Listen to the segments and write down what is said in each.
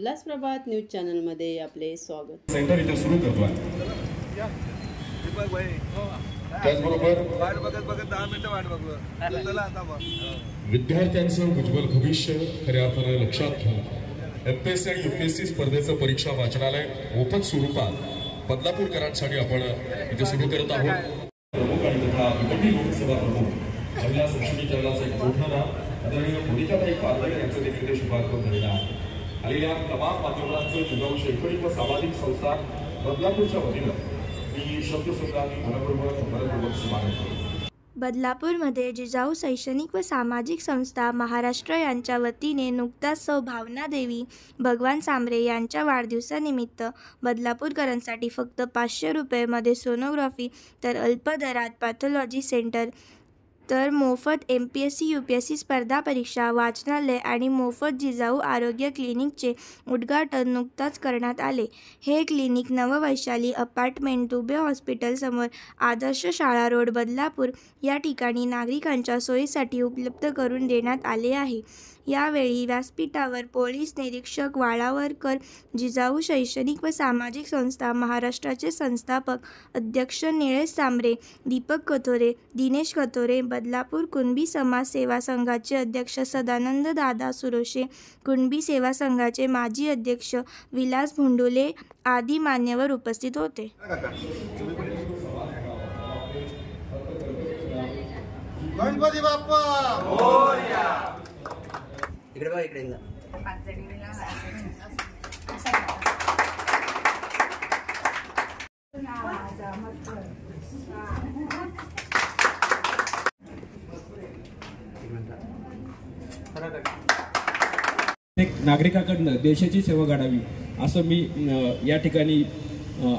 उल्हास प्रभात news चॅनलमध्ये आपले स्वागत। सेंटर इथे सुरू करतोय। त्याचबरोबर वाट बघत 10 मिनिटं वाट बघलो। चला आता मग विद्यार्थ्यांचं उज्ज्वल भविष्य खऱ्या अर्थाने लक्षात घेऊन एमपीएससी आणि यूपीएससी स्पर्धेचं परीक्षा वाचनालय मोफत स्वरूपात बदलापूरकरांसाठी आपण इथे सुरू करत आहोत। प्रमुख आणि तथा विघटनी लोकसेवा प्रमुख महिला सक्षमीकरणाचा एक मोठा नाव आदरणीय मोनिकाताई पारकर यांचं देखील शुभारंभ झालेला आहे। आलेल्या तमाम माध्यमांचं जिजाऊ शैक्षणिक व सामाजिक संस्था बदलापूरच्या वतीनं मी शब्दसंग्रामी मनपूर्वक समारंभ। बदलापूरमध्ये जिजाऊ शैक्षणिक व सामाजिक संस्था महाराष्ट्र यांच्या वतीने नुकताच सौ भावना देवी भगवान सांबरे यांच्या वाढदिवसानिमित्त बदलापूरकरांसाठी फक्त 500 रुपये सोनोग्राफी तर अल्प दरात पॅथॉलॉजी सेंटर तर मोफत एमपीएससी यूपीएससी स्पर्धा परीक्षा वाचनालय आणि मोफत जिजाऊ आरोग्य क्लिनिकचे उद्घाटन नुकताच करण्यात आले। हे क्लिनिक नववैशाली अपार्टमेंट दुबे हॉस्पिटल समोर आदर्श शाळा रोड बदलापूर या ठिकाणी नागरिकांच्या सोयीसाठी उपलब्ध करून देण्यात आले आहे। यावेळी व्यासपीठावर पोलीस निरीक्षक वाळावरकर, जिजाऊ शैक्षणिक व सामाजिक संस्था महाराष्ट्राचे संस्थापक अध्यक्ष निळेश सांबरे, दीपक कथोरे, दिनेश कथोरे, बदलापूर कुणबी समाज सेवा संघाचे अध्यक्ष सदानंद दादा सुरोशे, कुणबी सेवा संघाचे माजी अध्यक्ष विलास भुंडुले आदी मान्यवर उपस्थित होते। गणपती बाप्पा मोरया। इकडे बघा, इकडे नागरिकाकडनं देशाची सेवा घडावी असं मी या ठिकाणी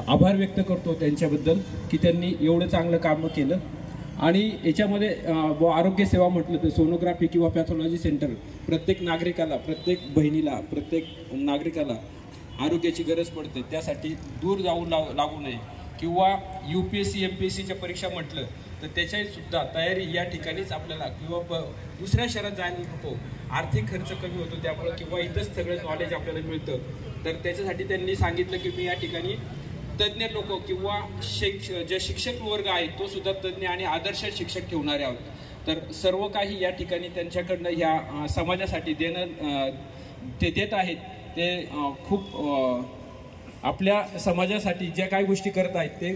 आभार व्यक्त करतो त्यांच्याबद्दल की त्यांनी एवढं चांगलं काम केलं। आणि याच्यामध्ये आरोग्य सेवा म्हटलं तर सोनोग्राफी किंवा पॅथॉलॉजी सेंटर प्रत्येक नागरिकाला, प्रत्येक बहिणीला, प्रत्येक नागरिकाला आरोग्याची गरज पडते। त्यासाठी दूर जाऊन लागू नये किंवा यूपीएससी एमपीएससीच्या परीक्षा म्हटलं तर त्याची सुद्धा तयारी या ठिकाणीच आपल्याला किंवा दुसऱ्या शहरात जायला नको, आर्थिक खर्च कमी होतो त्यामुळे किंवा इथंच सगळं नॉलेज आपल्याला मिळतं। तर त्याच्यासाठी त्यांनी सांगितलं की मी या ठिकाणी तज्ज्ञ लोक किंवा जे शिक्षक वर्ग आहे तो सुद्धा तज्ज्ञ आणि आदर्श शिक्षक ठेवणारे आहोत। तर सर्व काही या ठिकाणी त्यांच्याकडनं ह्या समाजासाठी ते देत आहेत। ते खूप आपल्या समाजासाठी ज्या काही गोष्टी करत आहेत ते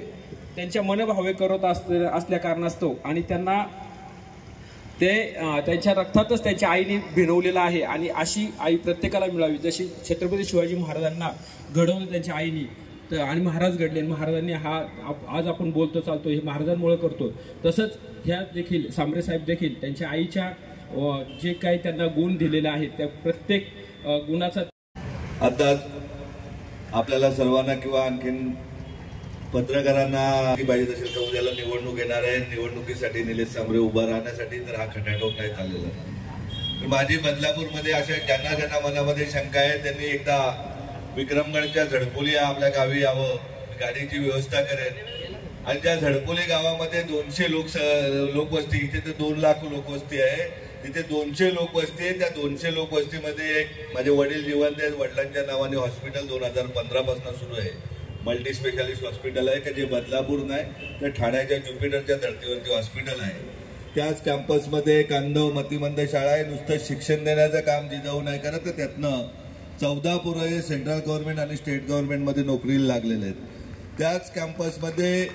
त्यांच्या मनभावे करत असल्या कारणास्तव आणि त्यांना ते त्यांच्या रक्तातच त्यांच्या आईने भिनवलेलं आहे आणि अशी आई प्रत्येकाला मिळावी जशी छत्रपती शिवाजी महाराजांना घडवलं त्यांच्या आईने तर आणि महाराज घडले, महाराजांनी हा आज आपण बोलतो चालतो हे महाराजांमुळे करतो। तसंच ह्या देखील सांबरे साहेब देखील त्यांच्या आईच्या जे काही त्यांना गुण दिलेले आहेत त्या प्रत्येक गुणाचा आता आपल्याला सर्वांना किंवा आणखीन पत्रकारांना पाहिजे असेल तर उद्याला निवडणूक येणार आहे। निवडणुकीसाठी निलेश सांबरे उभा राहण्यासाठी तर हा खटाटोप नाही चाललेला। तर माझी बदलापूरमध्ये अशा ज्यांना मनामध्ये शंका आहे त्यांनी एकदा विक्रमगडच्या झडपोली आपल्या गावी यावं, गाडीची व्यवस्था करेल। आणि त्या झडपोली गावामध्ये 200 लोकवस्ती, इथे तर 2 लाख लोकवस्ती आहे, तिथे 200 लोकवस्ती आहे। त्या 200 लोकवस्तीमध्ये एक माझे वडील जिवंत आहेत, वडिलांच्या नावाने हॉस्पिटल 2015 पासून सुरू आहे, मल्टी स्पेशालिस्ट हॉस्पिटल आहे की जे बदलापूर नाही तर ठाण्याच्या ज्युपिटरच्या धर्तीवरती हॉस्पिटल आहे। त्याच कॅम्पसमध्ये एक अंध मतिमंद शाळा आहे। नुसतं शिक्षण देण्याचं काम जिजाऊ नाही करत तर त्यातनं 14 पोरं सेंट्रल गव्हर्नमेंट आणि स्टेट गव्हर्नमेंटमध्ये नोकरीला लागलेले आहेत। त्याच कॅम्पसमध्ये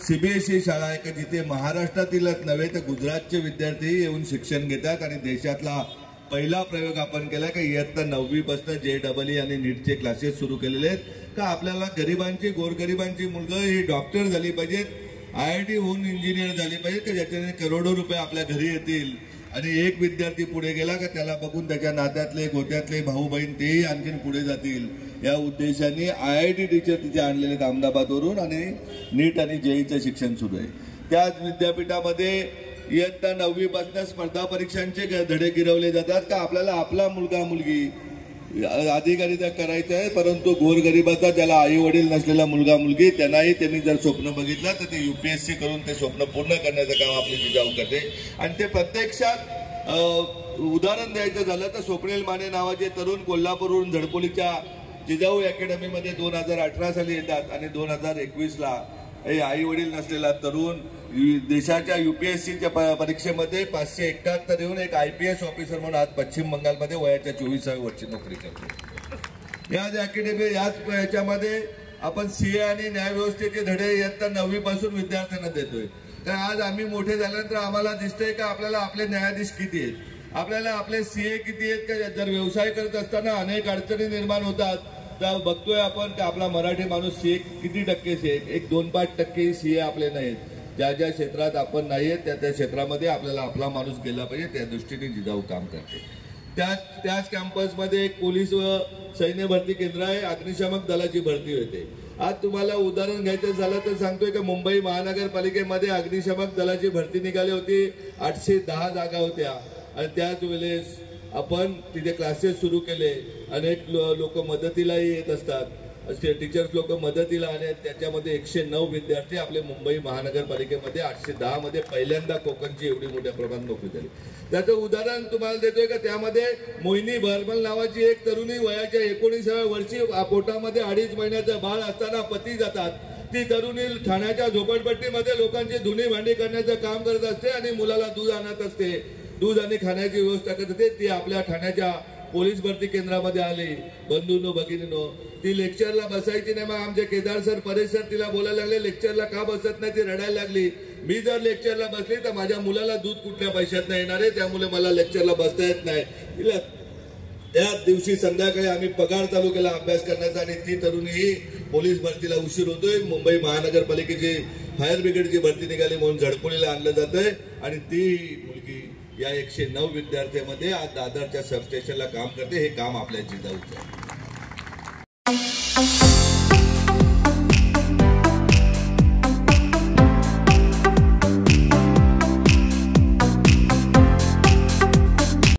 सीबीएसई शाळा आहे की जिथे महाराष्ट्रातीलच नव्हे तर गुजरातचे विद्यार्थी येऊन शिक्षण घेतात आणि देशातला पहिला प्रयोग आपण केला की इयत्ता 9वी पासून JEE आणि नीटचे क्लासेस सुरू केलेले आहेत का आपल्याला गरिबांची, गोरगरिबांची मुलगा ही डॉक्टर झाली पाहिजेत, IIT होऊन इंजिनियर झाली पाहिजेत की ज्याच्याने करोडो रुपये आपल्या घरी येतील। आणि एक विद्यार्थी पुढे गेला का त्याला बघून त्याच्या नात्यातले गोत्यातले भाऊ बहीण तेही आणखीन पुढे जातील या उद्देशाने IIT टीचर तिथे आणलेले अहमदाबादवरून आणि नीट आणि JEEचं शिक्षण सुरू आहे। त्याच विद्यापीठामध्ये इयत्ता 9वी पासून स्पर्धा परीक्षांचे धडे गिरवले जातात का आपल्याला आपला मुलगा मुलगी अधिकारिता करायचं आहे, परंतु गोरगरिबाचा ज्याला आई वडील नसलेला मुलगा मुलगी त्यांनाही त्यांनी जर स्वप्न बघितलं तर ते यूपीएससी करून ते स्वप्न पूर्ण करण्याचं काम आपली जिजाऊ करते। आणि ते प्रत्यक्षात उदाहरण द्यायचं झालं तर स्वप्नील माने नावाचे तरुण कोल्हापूरवरून झडपोलीच्या जिजाऊ अकॅडमीमध्ये 2018 साली येतात आणि 2021ला आई वडील नसलेला तरुण देशाच्या UPSCच्या परीक्षेमध्ये 571 येऊन एक IPS ऑफिसर म्हणून आज पश्चिम बंगालमध्ये वयाच्या 24व्या वर्षी नोकरी करतो। याच अकॅडमी याच्यामध्ये आपण CA आणि न्यायव्यवस्थेचे धडे इयत्ता 9वी पासून विद्यार्थ्यांना देतोय। तर आज आम्ही मोठे झाल्यानंतर आम्हाला दिसतंय का आपल्याला आपले न्यायाधीश किती आहेत, आपल्याला आपले CA किती आहेत का। जर व्यवसाय करत असताना अनेक अडचणी निर्माण होतात, तर बघतोय आपण की आपला मराठी माणूस CA किती टक्के एक 2-5% CA आपले नाहीत। ज्या ज्या क्षेत्रात आपण नाहीये त्या त्या क्षेत्रामध्ये आपल्याला आपला माणूस गेला पाहिजे, त्या दृष्टीने जिजाऊ काम करते। त्याच कॅम्पसमध्ये एक पोलीस व सैन्य भरती केंद्र आहे, अग्निशामक दलाची भरती होते। आज तुम्हाला उदाहरण घ्यायचं झालं तर सांगतोय की मुंबई महानगरपालिकेमध्ये अग्निशामक दलाची भरती निघाली होती, 810 जागा होत्या आणि त्याच वेळेस आपण तिथे क्लासेस सुरू केले। अनेक लोक मदतीलाही येत असतात, टीचर्स लोक मदतीला आले, त्याच्यामध्ये 109 विद्यार्थी आपले मुंबई महानगरपालिकेमध्ये 810 मध्ये पहिल्यांदा कोकणची एवढी मोठ्या प्रमाणात नोकरी झाली। त्याचं उदाहरण तुम्हाला देतोय का त्यामध्ये मोहिनी भरमल नावाची एक तरुणी वयाच्या 19व्या वर्षी पोटामध्ये 2.5 महिन्याचं बाळ असताना पती जातात। ती तरुणी ठाण्याच्या झोपडपट्टीमध्ये लोकांची धुणी भांडी करण्याचं काम करत असते आणि मुलाला दूध आणत असते, दूध आणि खाण्याची व्यवस्था करत असते। ती आपल्या ठाण्याच्या पोलीस भरती केंद्रामध्ये आली। बंधूंनो भगिनीनो, ती लेक्चरला बसायची नाही। मग आमचे केदार सर परेश सर तिला बोलायला लागले लेक्चरला का बसत नाही, ती रडायला लागली। मी जर लेक्चरला बसली तर माझ्या मुलाला दूध कुठल्या पैशात नाही येणार आहे, त्यामुळे मला लेक्चरला बसता येत नाही। तिला त्याच दिवशी संध्याकाळी आम्ही पगार चालू केला अभ्यास करण्याचा आणि ती तरुणी ही पोलीस भरतीला उशीर होतोय। मुंबई महानगरपालिकेची फायर ब्रिगेडची भरती निघाली म्हणून झडपोलीला आणलं जातंय आणि ती मुलगी या 109 विद्यार्थ्यांमध्ये आज दादरच्या सबस्टेशनला काम करते। हे काम आपल्या जिजाऊचं आहे।